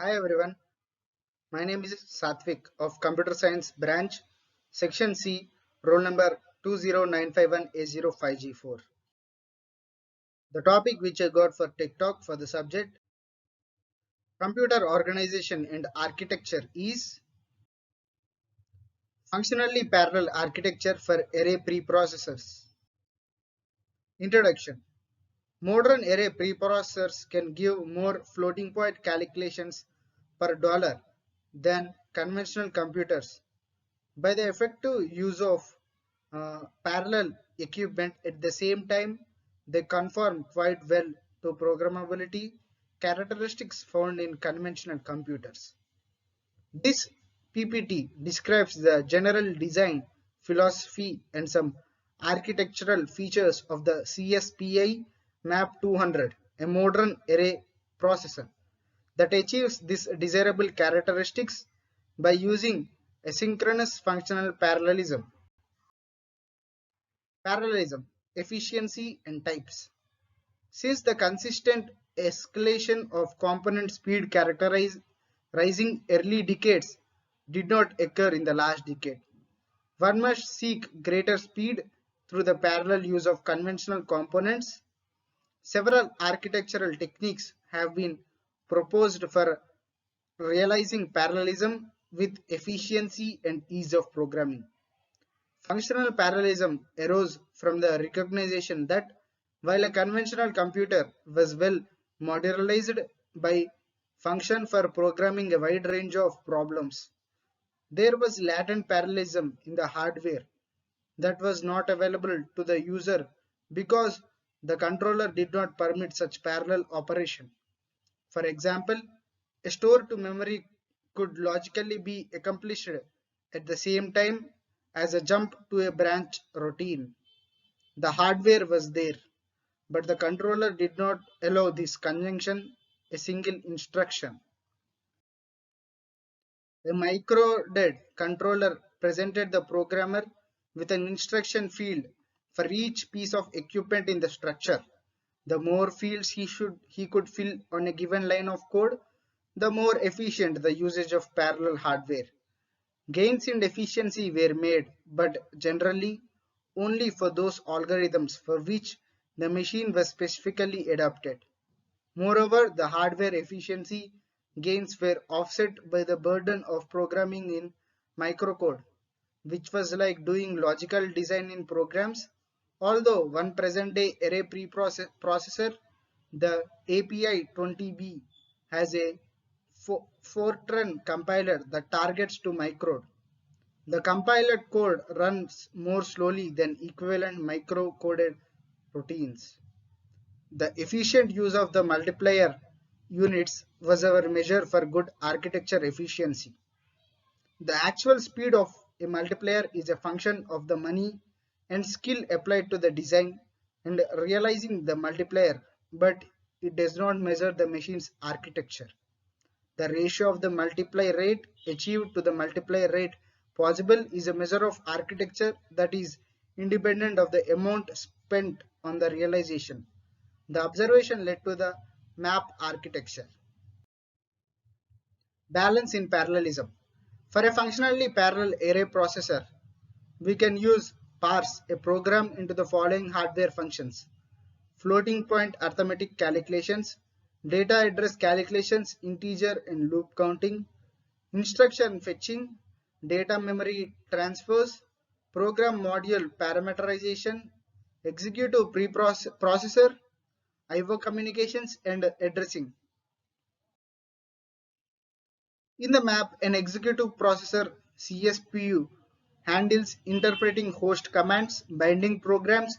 Hi everyone, my name is Satvik of Computer Science Branch, Section C, roll number 20951A05G4. The topic which I got for TikTok for the subject Computer Organization and Architecture is Functionally Parallel Architecture for Array Preprocessors. Introduction. Modern array preprocessors can give more floating point calculations per dollar than conventional computers. By the effective use of parallel equipment at the same time, they conform quite well to programmability characteristics found in conventional computers. This PPT describes the general design philosophy and some architectural features of the CSPI MAP 200, a modern array processor that achieves these desirable characteristics by using asynchronous functional parallelism. Parallelism, efficiency and types. Since the consistent escalation of component speed characterized rising early decades did not occur in the last decade, one must seek greater speed through the parallel use of conventional components. Several architectural techniques have been proposed for realizing parallelism with efficiency and ease of programming. Functional parallelism arose from the recognition that while a conventional computer was well modularized by function for programming a wide range of problems, there was latent parallelism in the hardware that was not available to the user because the controller did not permit such parallel operation. For example, a store to memory could logically be accomplished at the same time as a jump to a branch routine. The hardware was there, but the controller did not allow this conjunction a single instruction. A micro-DED controller presented the programmer with an instruction field for each piece of equipment in the structure. The more fields he could fill on a given line of code, the more efficient the usage of parallel hardware. Gains in efficiency were made, but generally only for those algorithms for which the machine was specifically adapted. Moreover, the hardware efficiency gains were offset by the burden of programming in microcode, which was like doing logical design in programs. Although one present-day array preprocessor, the API-20B, has a Fortran compiler that targets to microcode. The compiled code runs more slowly than equivalent micro-coded routines. The efficient use of the multiplier units was our measure for good architecture efficiency. The actual speed of a multiplier is a function of the money and skill applied to the design and realizing the multiplier, but it does not measure the machine's architecture. The ratio of the multiply rate achieved to the multiply rate possible is a measure of architecture that is independent of the amount spent on the realization. The observation led to the map architecture. Balance in parallelism. For a functionally parallel array processor, we can use parse a program into the following hardware functions: floating point arithmetic calculations, data address calculations, integer and loop counting, instruction fetching, data memory transfers, program module parameterization, executive preprocessor, IO communications, and addressing. In the map, an executive processor CSPU handles interpreting host commands, binding programs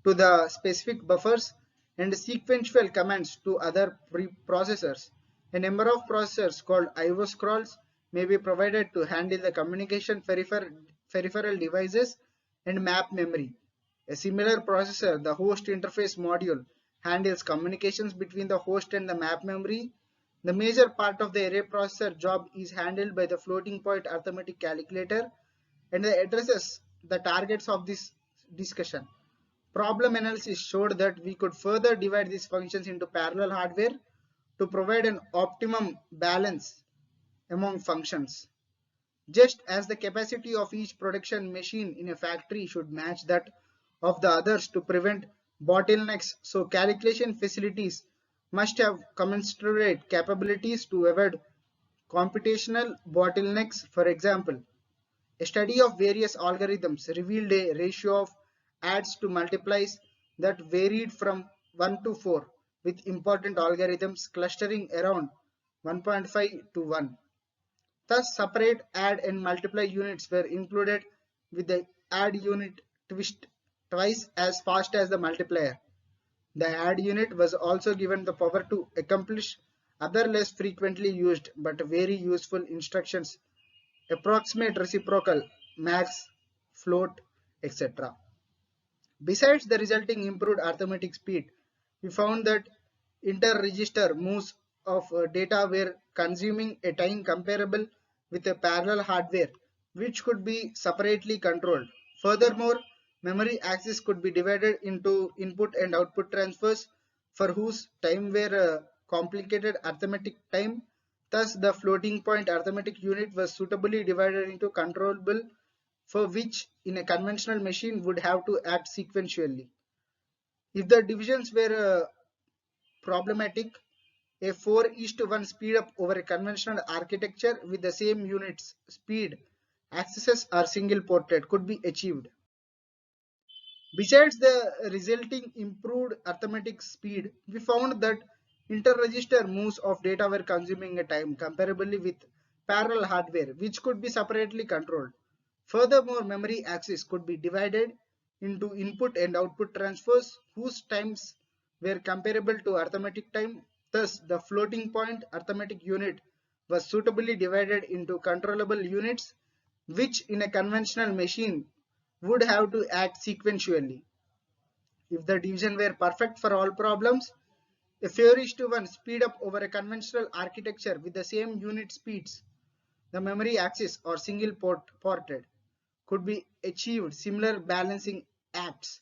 to the specific buffers, and sequential commands to other processors. A number of processors called IO scrolls may be provided to handle the communication peripheral devices and map memory. A similar processor, the host interface module, handles communications between the host and the map memory. The major part of the array processor job is handled by the floating point arithmetic calculator and it addresses the targets of this discussion. Problem analysis showed that we could further divide these functions into parallel hardware to provide an optimum balance among functions. Just as the capacity of each production machine in a factory should match that of the others to prevent bottlenecks, so calculation facilities must have commensurate capabilities to avoid computational bottlenecks. For example, a study of various algorithms revealed a ratio of adds to multiplies that varied from 1 to 4, with important algorithms clustering around 1.5 to 1. Thus, separate add and multiply units were included, with the add unit twist twice as fast as the multiplier. The add unit was also given the power to accomplish other less frequently used but very useful instructions: approximate, reciprocal, max, float, etc. Besides the resulting improved arithmetic speed, we found that inter-register moves of data were consuming a time comparable with a parallel hardware, which could be separately controlled. Furthermore, memory access could be divided into input and output transfers, for whose time were complicated arithmetic time. Thus, the floating point arithmetic unit was suitably divided into controllable, for which in a conventional machine would have to act sequentially. If the divisions were problematic, a 4:1 speed up over a conventional architecture with the same units speed accesses are single ported could be achieved. Besides the resulting improved arithmetic speed, we found that inter-register moves of data were consuming a time comparably with parallel hardware, which could be separately controlled. Furthermore, memory access could be divided into input and output transfers whose times were comparable to arithmetic time. Thus, the floating point arithmetic unit was suitably divided into controllable units, which in a conventional machine would have to act sequentially. If the division were perfect for all problems, a 4:1 speed up over a conventional architecture with the same unit speeds, the memory access or single ported could be achieved. Similar balancing acts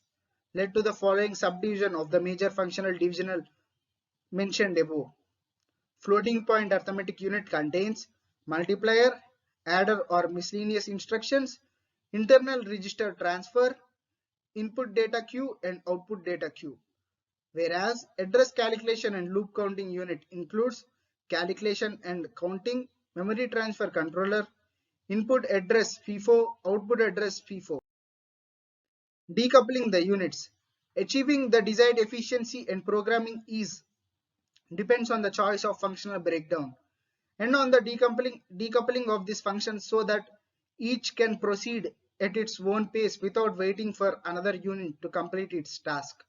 led to the following subdivision of the major functional divisional mentioned above. Floating point arithmetic unit contains multiplier, adder or miscellaneous instructions, internal register transfer, input data queue and output data queue. Whereas address calculation and loop counting unit includes calculation and counting, memory transfer controller, input address FIFO, output address FIFO. Decoupling the units. Achieving the desired efficiency and programming ease depends on the choice of functional breakdown and on the decoupling of these functions so that each can proceed at its own pace without waiting for another unit to complete its task.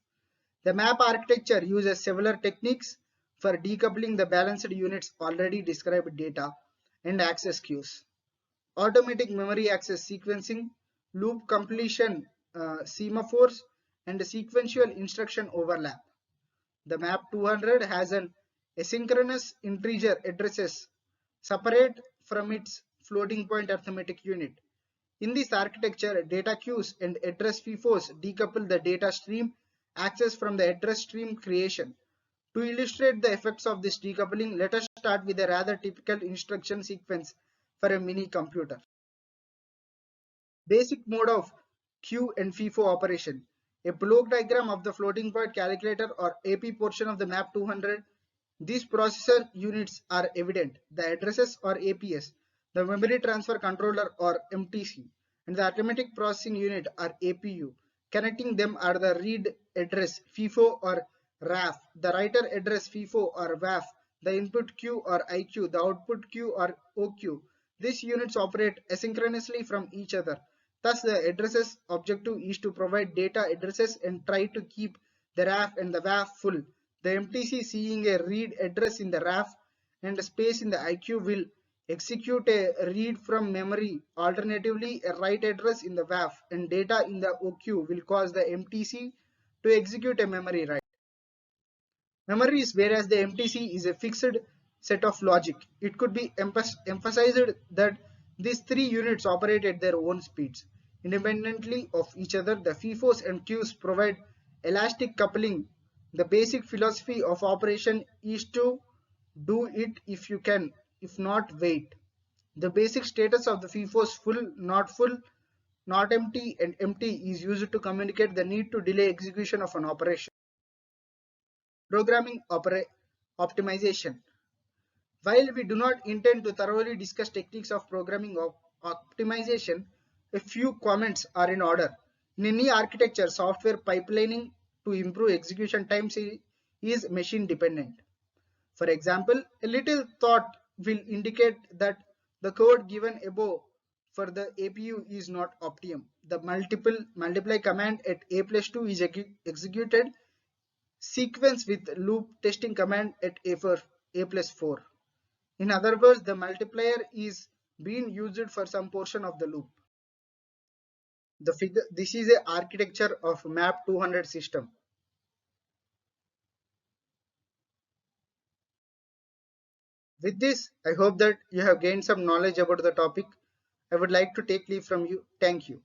The map architecture uses several techniques for decoupling the balanced units already described data and access queues. Automatic memory access sequencing, loop completion, semaphores, and sequential instruction overlap. The map 200 has an asynchronous integer addresses separate from its floating point arithmetic unit. In this architecture, data queues and address FIFOs decouple the data stream access from the address stream creation. To illustrate the effects of this decoupling, let us start with a rather typical instruction sequence for a mini computer. Basic mode of queue and FIFO operation. A block diagram of the floating point calculator or AP portion of the map 200. These processor units are evident. The addresses or APS, the memory transfer controller or MTC, and the arithmetic processing unit or APU. Connecting them are the read address FIFO or RAF, the writer address FIFO or WAF, the input queue or IQ, the output queue or OQ. These units operate asynchronously from each other. Thus, the addresses objective is to provide data addresses and try to keep the RAF and the WAF full. The MTC, seeing a read address in the RAF and a space in the IQ, will execute a read from memory. Alternatively, a write address in the WAF and data in the OQ will cause the MTC to execute a memory write. Memory is whereas the MTC is a fixed set of logic. It could be emphasized that these three units operate at their own speeds. Independently of each other, the FIFOs and queues provide elastic coupling. The basic philosophy of operation is to Do it if you can. If not, wait. The basic status of the FIFO's full, not empty, and empty is used to communicate the need to delay execution of an operation. Programming optimization. While we do not intend to thoroughly discuss techniques of programming optimization, a few comments are in order. In any architecture, software pipelining to improve execution times is machine dependent. For example, a little thought will indicate that the code given above for the APU is not Optium. The multiply command at a plus 2 is executed sequence with loop testing command at a plus 4. In other words, the multiplier is being used for some portion of the loop. This is a architecture of map 200 system. With this, I hope that you have gained some knowledge about the topic. I would like to take leave from you. Thank you.